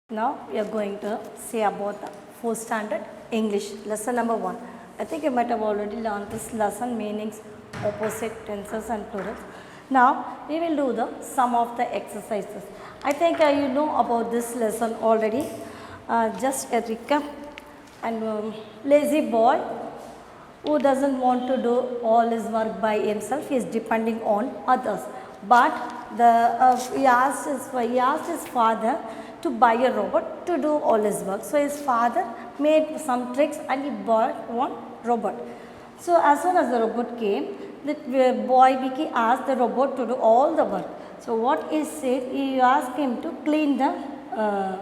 Now we are going to say about the 4th standard English lesson number 1. I think you might have already learned this lesson, meanings, opposite tenses and plurals. Now we will do the sum of the exercises. I think you know about this lesson already. Just a recap. And lazy boy who doesn't want to do all his work by himself, he is depending on others. But he asked his father to buy a robot to do all his work. So his father made some tricks and he bought one robot. So as soon as the robot came, the boy Vicky asked the robot to do all the work. So what he said, he asked him to clean the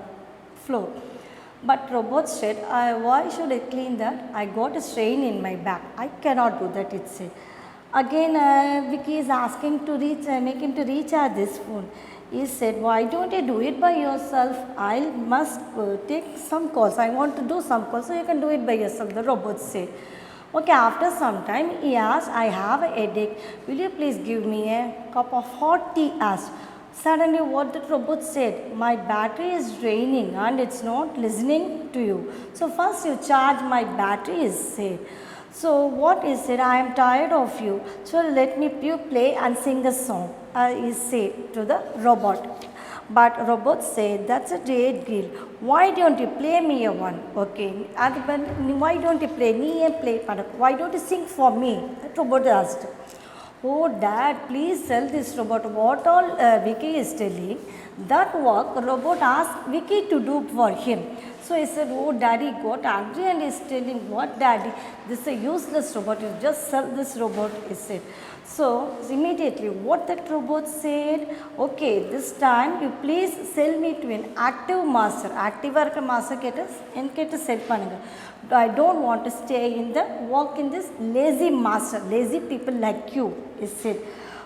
floor. But robot said, why should I clean that? I got a strain in my back. I cannot do that, it said. Again, Vicky is asking to make him to recharge this phone. He said, why don't you do it by yourself? I must take some calls. I want to do some calls, so you can do it by yourself, the robot said. Okay, after some time, he asked, I have a headache. Will you please give me a cup of hot tea? Asked. Suddenly what the robot said, my battery is draining and it's not listening to you. So first you charge my battery, is said. So what is said, I am tired of you. So let me play and sing a song, is said to the robot. But robot said, that's a great deal. Why don't you play me a one? Okay. Why don't you play me and play? Why don't you sing for me? The robot asked. Oh dad, please tell this robot what all Vicky is telling. That work robot asked Vicky to do for him. So he said, oh daddy got angry and is telling, what daddy? This is a useless robot, you just sell this robot, he said. So immediately what that robot said, okay, this time you please sell me to an active master. Active master said, I don't want to stay in the work in this lazy master, lazy people like you, he said.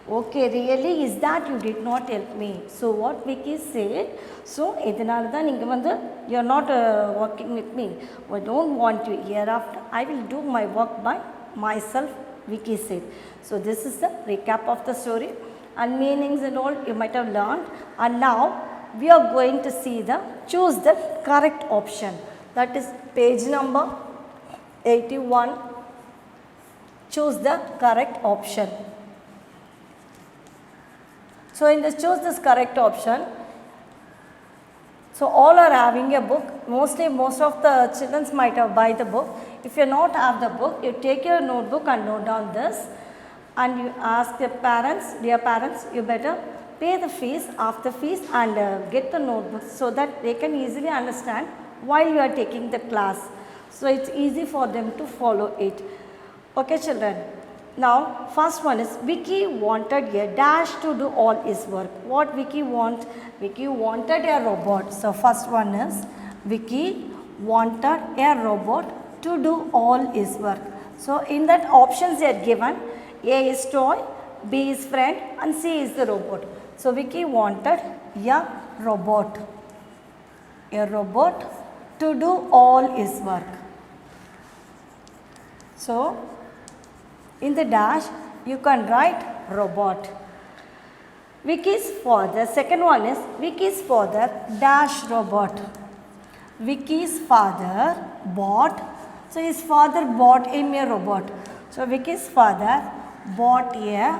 Okay, really, is that you did not help me? So what Vicky said, so you are not working with me. I don't want you. Hereafter, I will do my work by myself, Vicky said. So this is the recap of the story and meanings and all you might have learned. And now we are going to see choose the correct option. That is page number 81. Choose the correct option. So in this choose this correct option, so all are having a book. Most of the children might have buy the book. If you not have the book, you take your notebook and note down this and you ask your parents, dear parents, you better pay the fees, after fees and get the notebook so that they can easily understand while you are taking the class. So it's easy for them to follow it. Okay children. Now, first one is Vicky wanted a dash to do all his work. What Vicky want? Vicky wanted a robot. So, first one is Vicky wanted a robot to do all his work. So, in that options they are given, A is toy, B is friend and C is the robot. So, Vicky wanted a robot to do all his work. So, in the dash, you can write robot. Vicky's father, second one is Vicky's father dash robot. Vicky's father bought, so his father bought him a robot. So Vicky's father bought a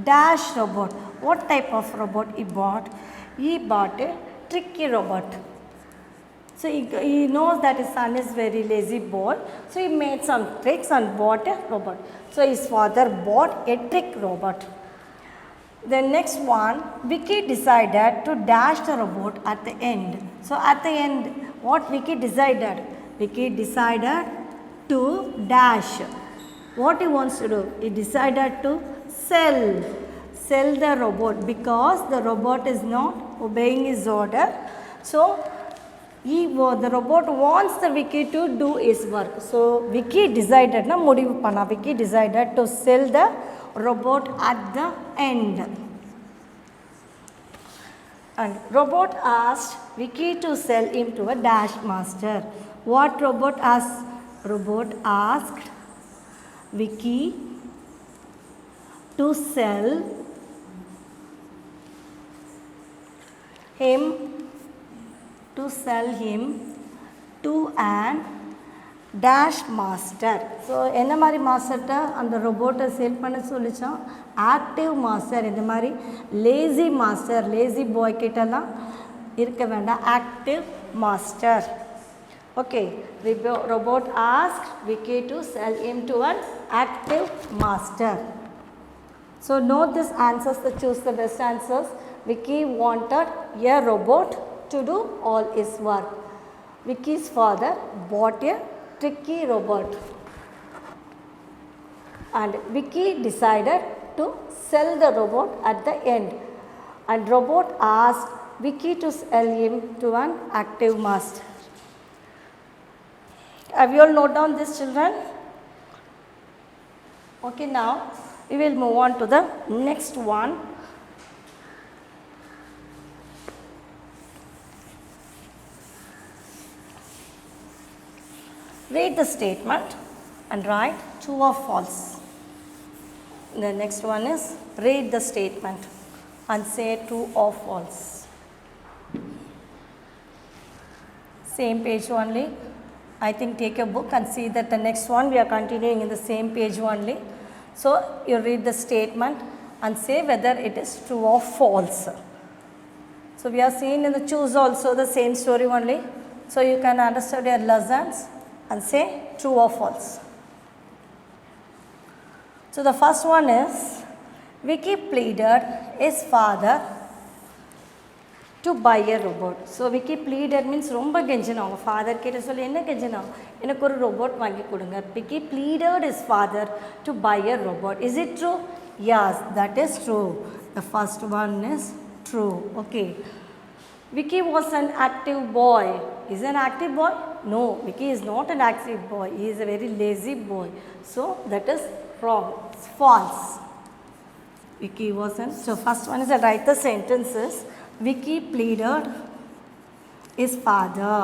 dash robot. What type of robot he bought? He bought a tricky robot. So he knows that his son is very lazy boy. So he made some tricks and bought a robot. So his father bought a trick robot. The next one, Vicky decided to dash the robot at the end. So at the end, what Vicky decided? Vicky decided to dash. What he wants to do? He decided to sell the robot because the robot is not obeying his order. So the robot wants the Vicky to do his work. So Vicky decided, Vicky decided to sell the robot at the end. And robot asked Vicky to sell him to a dash master. What robot asked? Robot asked Vicky to sell him to sell him to an dash master. So என்ன மாதிரி மாஸ்டர்கிட்ட அந்த ரோபோட்டை sale பண்ண சொல்லிச்சான்? Active master. இந்த மாதிரி lazy master, lazy பாய் கிட்டலாம் இருக்க வேண்டாம், active master. Okay, the robot asked Vicky to sell him to an active master. So note these answers to choose the best answers. Vicky wanted a robot to do all his work. Vicky's father bought a tricky robot. And Vicky decided to sell the robot at the end. And robot asked Vicky to sell him to an active master. Have you all note down this, children? Okay, now we will move on to the next one. Read the statement and write true or false. The next one is read the statement and say true or false. Same page only. I think take a book and see that the next one we are continuing in the same page only. So you read the statement and say whether it is true or false. So we are seeing in the choose also the same story only. So you can understand your lessons and say true or false. So the first one is Vicky pleaded his father to buy a robot. So Vicky pleaded means ரொம்ப கெஞ்சினா, அவங்க father கிட்ட சொல்லி என்ன கெஞ்சினா, எனக்கு ஒரு robot வாங்கி கொடுங்க. Vicky pleaded his father to buy a robot. Is it true? Yes, that is true. The first one is true. Okay. Vicky was an active boy. Is he an active boy? No, Vicky is not an active boy. He is a very lazy boy. So that is wrong. It's false. Vicky wasn't. So first one is to write the sentences. Vicky pleaded his father.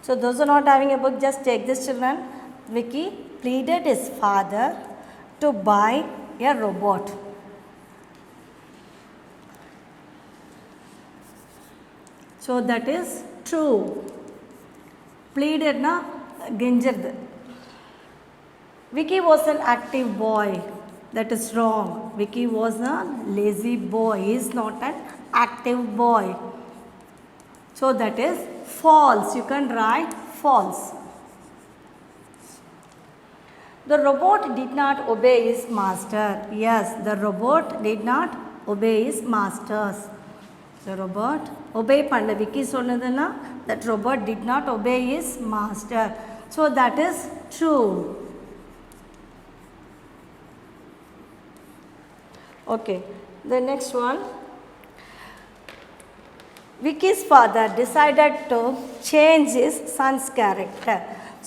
So those who are not having a book, just take this, children. Vicky pleaded his father to buy a robot. So that is true. Pleaded na ginjad. Vicky was an active boy. That is wrong. Vicky was a lazy boy. He is not an active boy. So that is false. You can write false. The robot did not obey his master. Yes, the robot did not obey his masters. The robot obey பண்ணல. Vicky சொன்னதுன்னா that robot did not obey his master. So that is true. Okay, the next one. Vicky's father decided to change his son's character.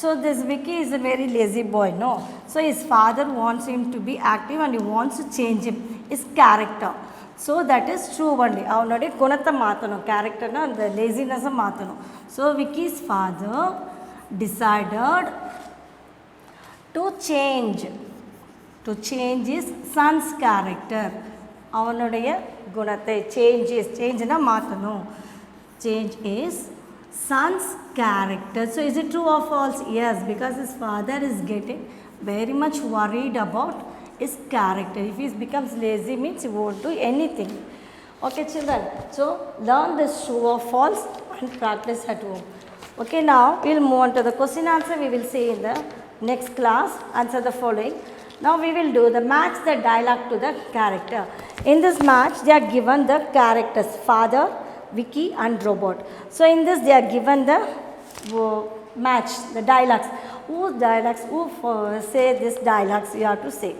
So this Vicky is a very lazy boy, no? So his father wants him to be active and he wants to change him, his character. So that is true only. Avanoda gunatha maathano, character na the laziness maathano. So Vicky's father decided to change his son's character. அவனுடைய குணத்தை change na மாற்றணும். Change his son's character. So is it true or false? Yes, because his father is getting very much worried about his character. If he becomes lazy means he won't do anything. Okay, children. So learn this true or false and practice at home. Okay, now we will move on to the question answer. We will see in the next class. Answer the following. Now we will do the match the dialogue to the character. In this match they are given the characters father, Vicky and robot. So in this they are given the match the dialogues. Who say this dialogues you have to say.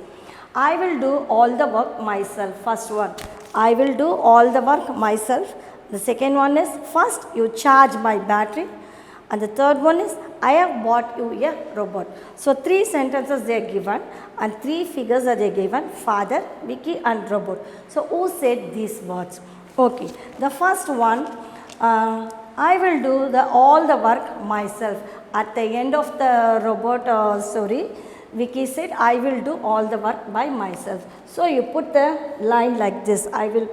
I will do all the work myself. First one. I will do all the work myself. The second one is first you charge my battery. And the third one is I have bought you a robot. So 3 sentences they are given and 3 figures are they given father, Vicky and robot. So who said these words? Okay, the first one I will do all the work myself. At the end of the robot story, Vicky said I will do all the work by myself. So you put the line like this. I will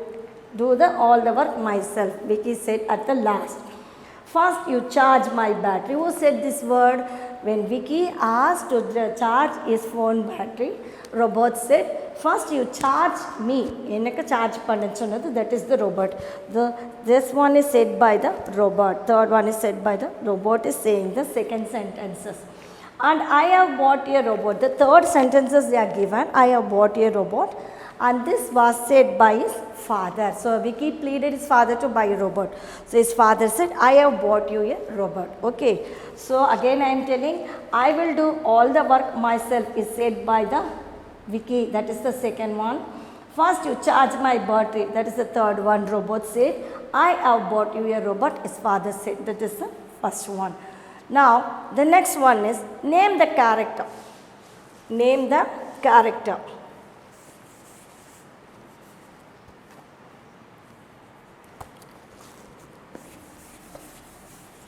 do the all the work myself, Vicky said at the last. First you charge my battery. Who said this word? When Vicky asked to charge his phone battery, robot said, first you charge me. Enakku charge panna sonnathu, that is the robot. This one is said by the robot. Third one is said by the robot is saying the second sentences. And I have bought a robot. The third sentences they are given. I have bought a robot. And this was said by his father. So Vicky pleaded his father to buy a robot. So his father said, I have bought you a robot. Okay. So again I am telling, I will do all the work myself is said by the Vicky. That is the second one. First you charge my battery. That is the third one. Robot said, I have bought you a robot. His father said. That is the first one. Now the next one is name the character. Name the character.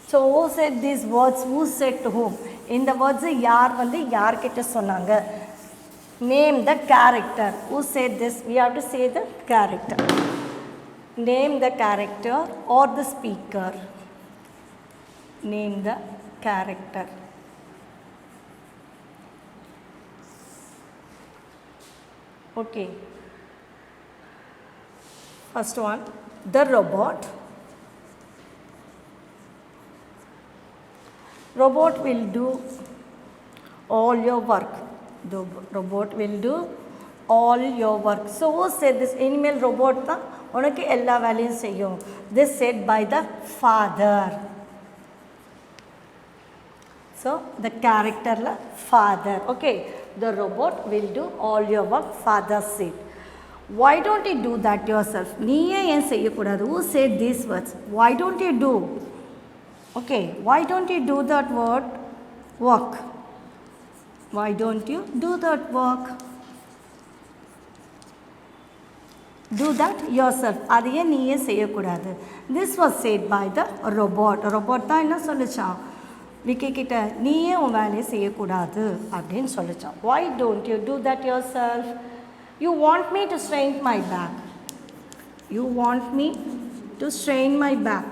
So who said these words? Who said to whom? In the words yaar வந்து யார்கிட்ட சொன்னாங்க. Name the character. Who said this? We have to say the character. Name the character or the speaker. Name the character. Okay. First one, the robot. Robot will do all your work. The robot will do all your work. So who said this? Animal robot tha unakku ella veliyum seyyum. This said by the father. So the character la father. Okay. The robot will do all your work, father said. Why don't you do that yourself? Neeye yen seyyakudadu. Who said these words? Why don't you do? Okay, why don't you do that word work? Why don't you do that work? Do that yourself. Adhiye neeye seyyakudadu. This was said by the robot. Robot da enna solluchan? Vicky kitta neeye un velaiya seyyakudadu appdin solluchan. Why don't you do that yourself? You want me to strain my back. You want me to strain my back.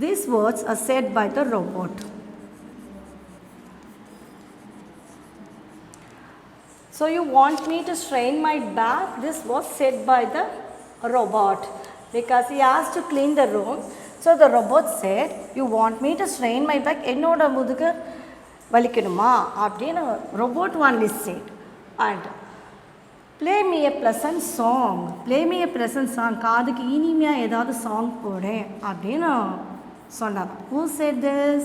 These words are said by the robot. So you want me to strain my back? This was said by the robot because he asked to clean the room. So the robot said, you want me to strain my back? Ennoda muduga valikanuma appdinu robot only said. And play me a pleasant song. Play me a pleasant song. காதுக்கு இனிமையா ஏதாவது song போடு அப்படினு சொன்னார். Who said this?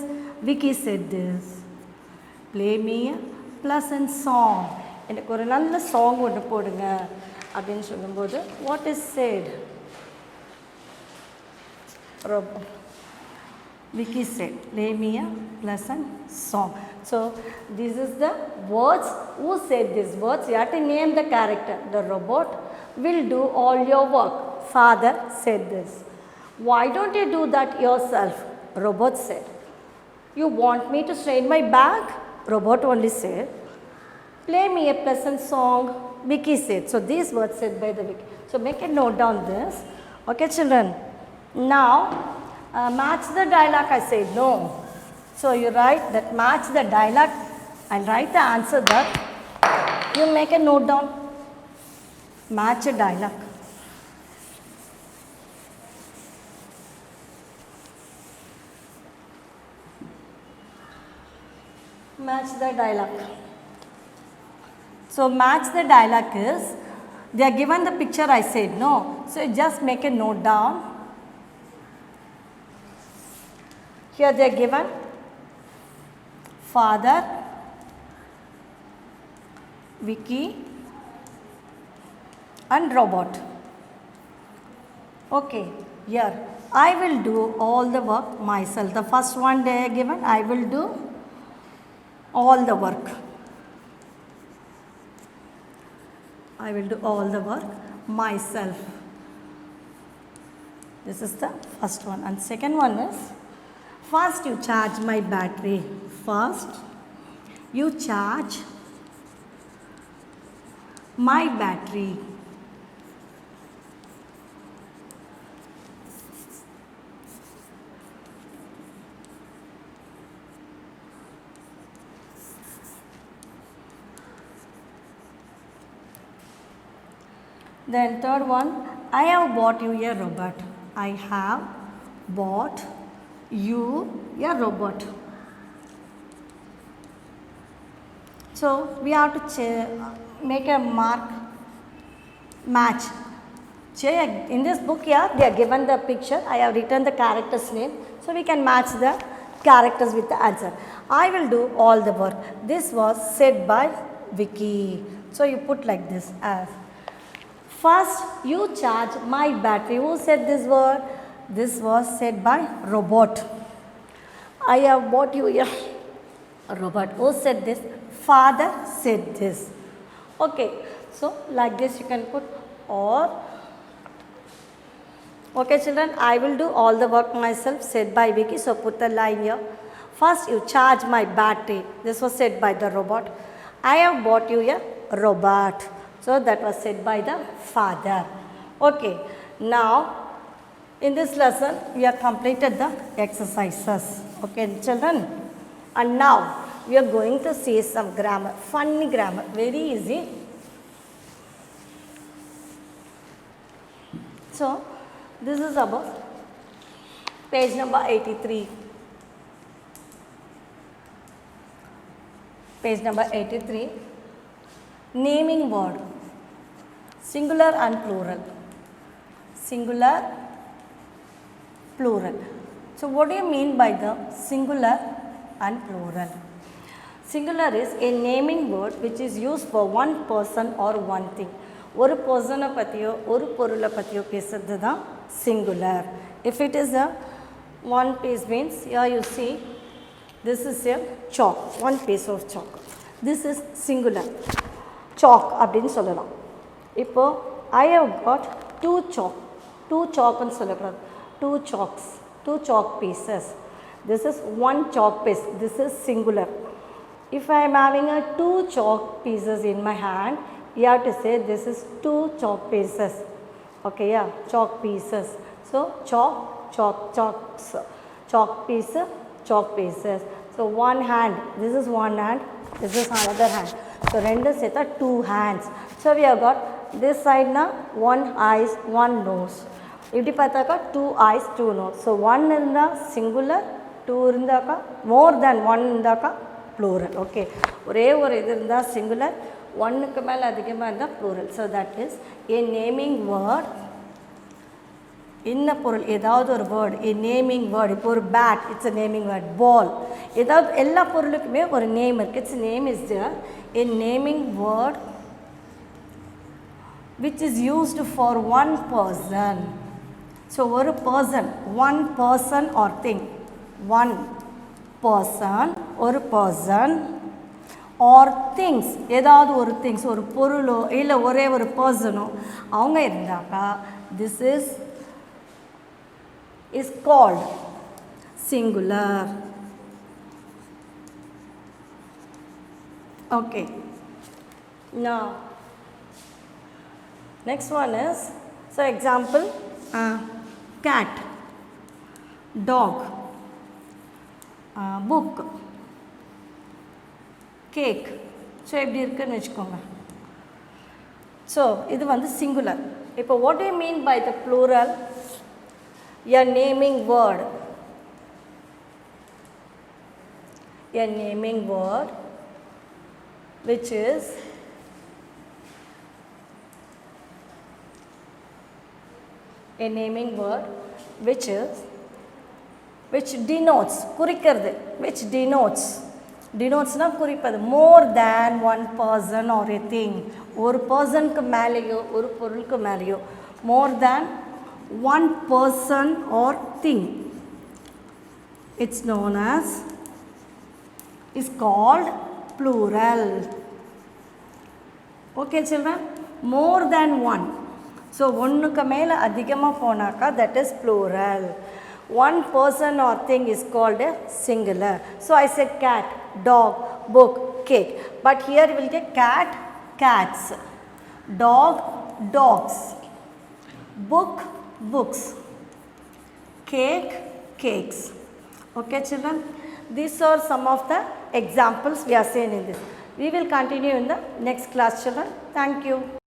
Vicky said this. Play me a pleasant song. எனக்கு ஒரு நல்ல song ஒன்று போடுங்க அப்படின்னு சொல்லும்போது what is said? Vicky said, play me a pleasant song. So this is the words. Who said these words? You have to name the character. The robot will do all your work. Father said this. Why don't you do that yourself? Robot said. You want me to strain my back? Robot only said. Play me a pleasant song. Vicky said. So these words said by the Vicky. So make a note down this. Okay children. Now match the dialogue. I said no. So you write that match the dialogue and write the answer that. You make a note down. Match a dialogue. Match the dialogue. So match the dialogue is, they are given the picture I said no. So you just make a note down. Here they are given father, Vicky and robot. Okay, here I will do all the work myself. The first one they are given, I will do all the work. I will do all the work myself. This is the first one. And second one is, first you charge my battery. First you charge my battery. Then third one, I have bought you a robot. I have bought you a robot. So we have to make a match. In this book here, they are given the picture. I have written the character's name. So we can match the characters with the answer. I will do all the work. This was said by Vicky. So you put like this as. First, you charge my battery. Who said this word? This was said by robot. I have bought you a robot. Who said this? Father said this. Okay, so like this you can put or. Okay children, I will do all the work myself said by Vicky. So put the line here. First, you charge my battery. This was said by the robot. I have bought you a robot. So that was said by the father. Okay, now in this lesson we have completed the exercises. Okay children, and now we are going to see some grammar, funny grammar, very easy. So this is about page number 83. Page number 83. Naming word. Singular and plural. Singular, plural. So what do you mean by the singular and plural? Singular is a naming word which is used for one person or one thing. ஒரு பர்சனை பற்றியோ ஒரு பொருளை பற்றியோ பேசுறது தான் singular. If it is a one piece means here you see this is a chalk, one piece of chalk. This is singular. Chalk அப்படின்னு சொல்லலாம். இப்போ I have got two chalk ன்னு சொல்லக்கூடாது. Two chalk pieces. This is one chalk piece. This is singular. If I am having a two chalk pieces in my hand, you have to say this is two chalk pieces. Okay, yeah, chalk pieces. So chalk pieces. So one hand, this is one hand, this is another hand. So rendu seta two hands. So we have got this side na one eyes, one nose. Ipdi pathaka two eyes, two nose. So one irundha singular, two irundaka more than one irundaka plural. Okay, ஒரே ஒரு இது இருந்தா singular, ஒன்னுக்கு மேல அதிகமா இருந்தா plural. So that is a naming word. இன்ன பொருள் ஏதாவது ஒரு word, a naming word. இப்போ ஒரு bat, it's a naming word. Ball, ஏதாவது எல்லா பொருளுக்குமே ஒரு name இருக்கு. Its name is there. A naming word which is used for one person. So ஒரு person, one person or thing, one person, ஒரு person or things, ஏதாவது ஒரு things, ஒரு பொருளோ இல்ல ஒரே ஒரு personோ அவங்க இருந்தாக்கா this is called singular. Okay, now next one is, so example, cat, dog, book, cake. So எப்படி இருக்குன்னு வெச்சுக்கோங்க. So இது வந்து singular. இப்போ what do you mean by the plural? A naming word. A naming word which is a naming word which denotes, குறிக்கிறது, which denotes na குறிப்பது more than one person or a thing. ஒரு personக்கு மேலேயோ ஒரு பொருளுக்கு மேலேயோ more than one person or thing. It's known as, is called plural. Okay children, more than one. So ஒன்னுக்கு மேல அதிகமா போனாக்கா that is plural. One person or thing is called a singular. So I said cat, dog, book, cake. But here we will get cat, cats. dog, dogs, book, books, cake, cakes. Okay, children, these are some of the examples we are seeing in this. We will continue in the next class, children. Thank you.